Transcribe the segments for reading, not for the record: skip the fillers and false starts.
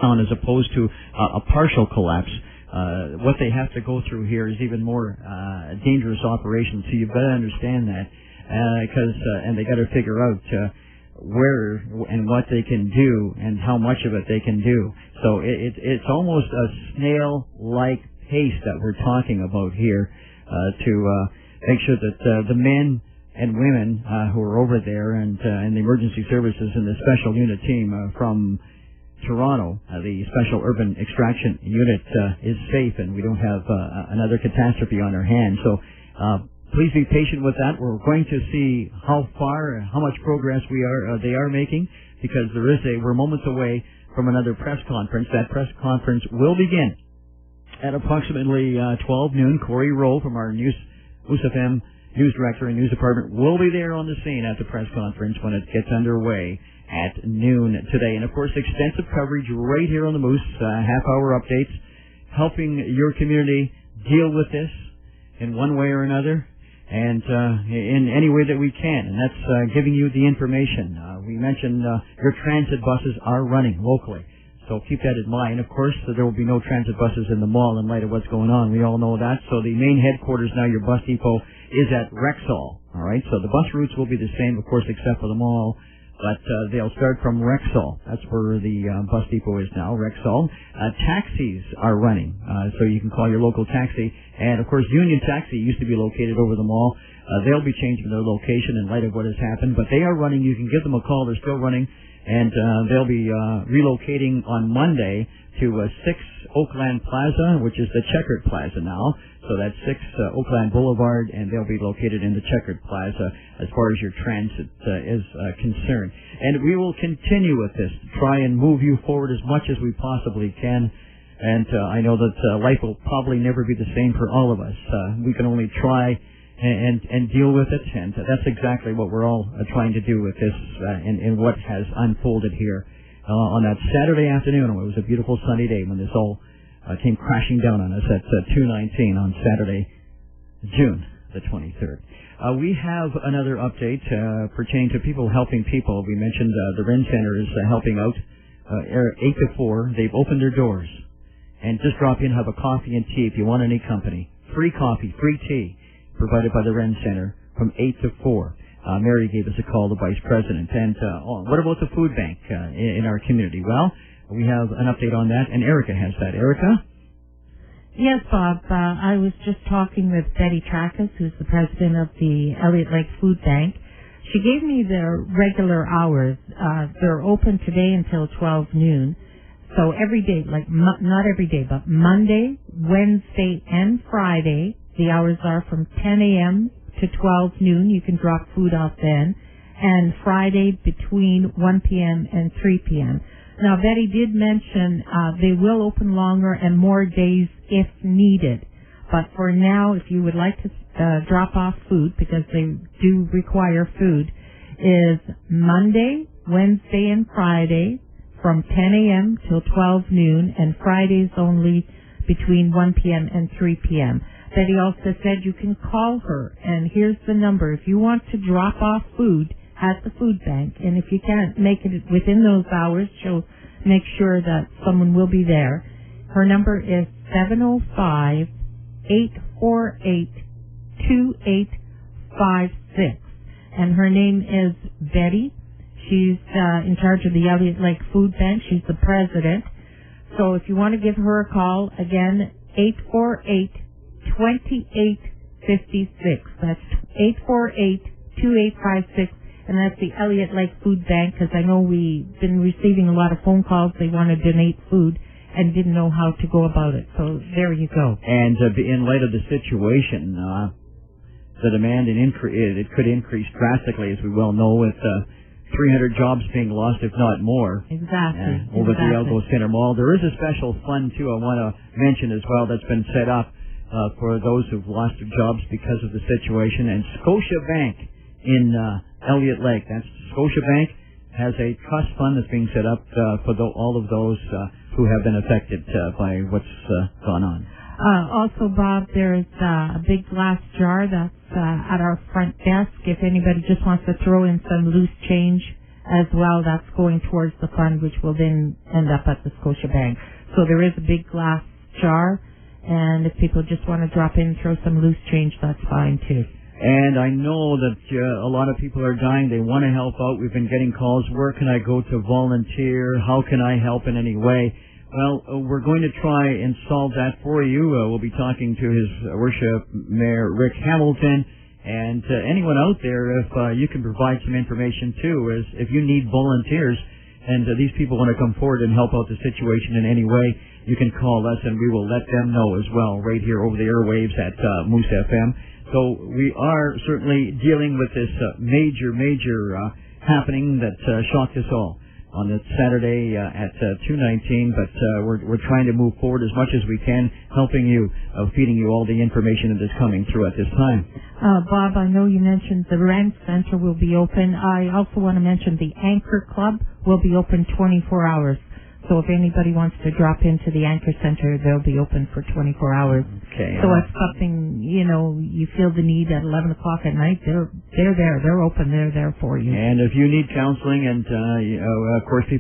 down as opposed to a partial collapse. What they have to go through here is even more dangerous operation, so you better understand that, and they got to figure out where and what they can do and how much of it they can do. So it's almost a snail-like pace that we're talking about here to make sure that the men and women who are over there and the emergency services and the special unit team from Toronto, the Special Urban Extraction Unit, is safe, and we don't have another catastrophe on our hands. So please be patient with that. We're going to see how far, how much progress they are making, because we're moments away from another press conference. That press conference will begin at approximately 12 noon. Corey Rowe from our Moose FM news director and news department will be there on the scene at the press conference when it gets underway at noon today. And, of course, extensive coverage right here on the Moose, half-hour updates, helping your community deal with this in one way or another and in any way that we can. And that's giving you the information. We mentioned your transit buses are running locally, so keep that in mind. Of course, there will be no transit buses in the mall in light of what's going on. We all know that. So the main headquarters now, your bus depot, is at Rexall. All right, so the bus routes will be the same, of course, except for the mall. But they'll start from Rexall. That's where the bus depot is now, Rexall. Taxis are running, so you can call your local taxi. And, of course, Union Taxi used to be located over the mall. They'll be changing their location in light of what has happened. But they are running. You can give them a call. They're still running. And they'll be relocating on Monday to 6 Oakland Plaza, which is the Checkered Plaza now. So that's 6 Oakland Boulevard, and they'll be located in the Checkered Plaza as far as your transit is concerned. And we will continue with this to try and move you forward as much as we possibly can. And I know that life will probably never be the same for all of us. We can only try and deal with it, and that's exactly what we're all trying to do with this and what has unfolded here on that Saturday afternoon. It was a beautiful sunny day when this all came crashing down on us at 2:19 on Saturday, June the 23rd. We have another update pertaining to people helping people. We mentioned the Ren Center is helping out 8 to 4. They've opened their doors. And just drop in, have a coffee and tea if you want any company. Free coffee, free tea, provided by the Ren Center from 8 to 4. Mary gave us a call, the vice president. And what about the food bank in our community? Well, we have an update on that, and Erica has that. Erica? Yes, Bob. I was just talking with Betty Trackus, who's the president of the Elliott Lake Food Bank. She gave me their regular hours. They're open today until 12 noon. So every day, not every day, but Monday, Wednesday, and Friday, the hours are from 10 a.m. to 12 noon. You can drop food off then. And Friday between 1 p.m. and 3 p.m. Now, Betty did mention they will open longer and more days if needed. But for now, if you would like to drop off food, because they do require food, is Monday, Wednesday, and Friday from 10 a.m. till 12 noon, and Fridays only between 1 p.m. and 3 p.m. Betty also said you can call her, and here's the number. If you want to drop off food at the food bank, and if you can't make it within those hours, she'll make sure that someone will be there. Her number is 705-848-2856, and her name is Betty. She's in charge of the Elliott Lake Food Bank. She's the president. So if you want to give her a call, again, 848-2856. That's 848-2856. And that's the Elliott Lake Food Bank, because I know we've been receiving a lot of phone calls. They want to donate food and didn't know how to go about it. So there you go. And in light of the situation, the demand it could increase drastically, as we well know, with 300 jobs being lost, if not more. Exactly. Over at the Elgo Center Mall. There is a special fund, too, I want to mention as well, that's been set up for those who've lost their jobs because of the situation. And Scotiabank in Elliott Lake, that's Scotiabank, has a trust fund that's being set up for all of those who have been affected by what's gone on. Also, Bob, there's a big glass jar that's at our front desk. If anybody just wants to throw in some loose change as well. That's going towards the fund, which will then end up at the Scotiabank. So there is a big glass jar, and if people just want to drop in and throw some loose change, that's fine too. And I know that a lot of people are dying. They want to help out. We've been getting calls. Where can I go to volunteer? How can I help in any way? Well, we're going to try and solve that for you. We'll be talking to His Worship Mayor Rick Hamilton. And anyone out there, if you can provide some information too, is if you need volunteers and these people want to come forward and help out the situation in any way, you can call us and we will let them know as well right here over the airwaves at Moose FM. So we are certainly dealing with this major happening that shocked us all on that Saturday at 2:19, but we're trying to move forward as much as we can, helping you, feeding you all the information that is coming through at this time. Bob, I know you mentioned the Rand Center will be open. I also want to mention the Anchor Club will be open 24 hours. So if anybody wants to drop into the Anchor Center, they'll be open for 24 hours. Okay. So if something, you feel the need at 11 o'clock at night, they're there. They're open. They're there for you. And if you need counseling, and of course, we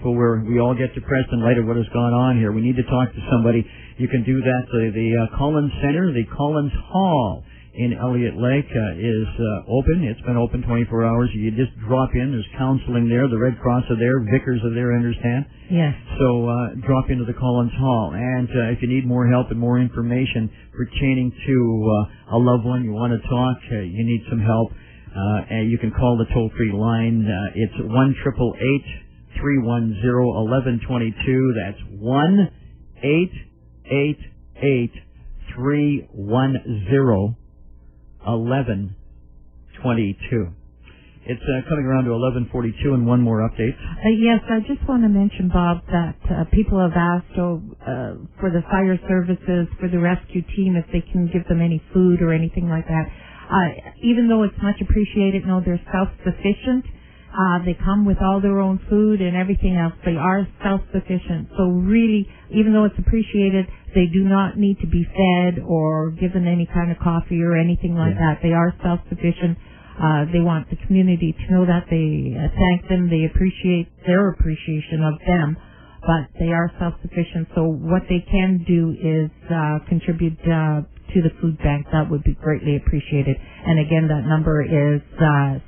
all get depressed in light of what has gone on here. We need to talk to somebody. You can do that. The Collins Center, the Collins Hall in Elliott Lake is open. It's been open 24 hours. You just drop in. There's counseling there. The Red Cross are there. Vicars are there, I understand. Yes. So drop into the Collins Hall. And if you need more help and more information pertaining to a loved one, you want to talk, you need some help, and you can call the toll-free line. It's 1-888-310-1122. That's 1-888-310-1122. It's coming around to 11:42, and one more update. Yes, I just want to mention, Bob, that people have asked for the fire services, for the rescue team, if they can give them any food or anything like that. Even though it's much appreciated, no, they're self-sufficient. They come with all their own food and everything else. They are self-sufficient. So really, even though it's appreciated, they do not need to be fed or given any kind of coffee or anything like that. They are self-sufficient. They want the community to know that. They thank them. They appreciate their appreciation of them, but they are self-sufficient. So what they can do is contribute to the food bank. That would be greatly appreciated. And again, that number is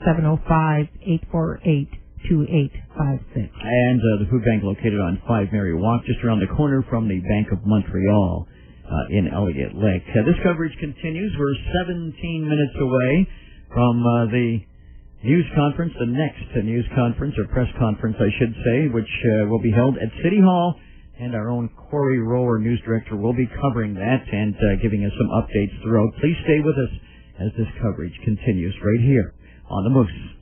705-848-2856. And the food bank located on 5 Mary Walk, just around the corner from the Bank of Montreal in Elliott Lake. This coverage continues. We're 17 minutes away from the news conference, the next news conference, or press conference, I should say, which will be held at City Hall, and our own Corey Rower, news director, will be covering that and giving us some updates throughout. Please stay with us as this coverage continues right here on the Moose.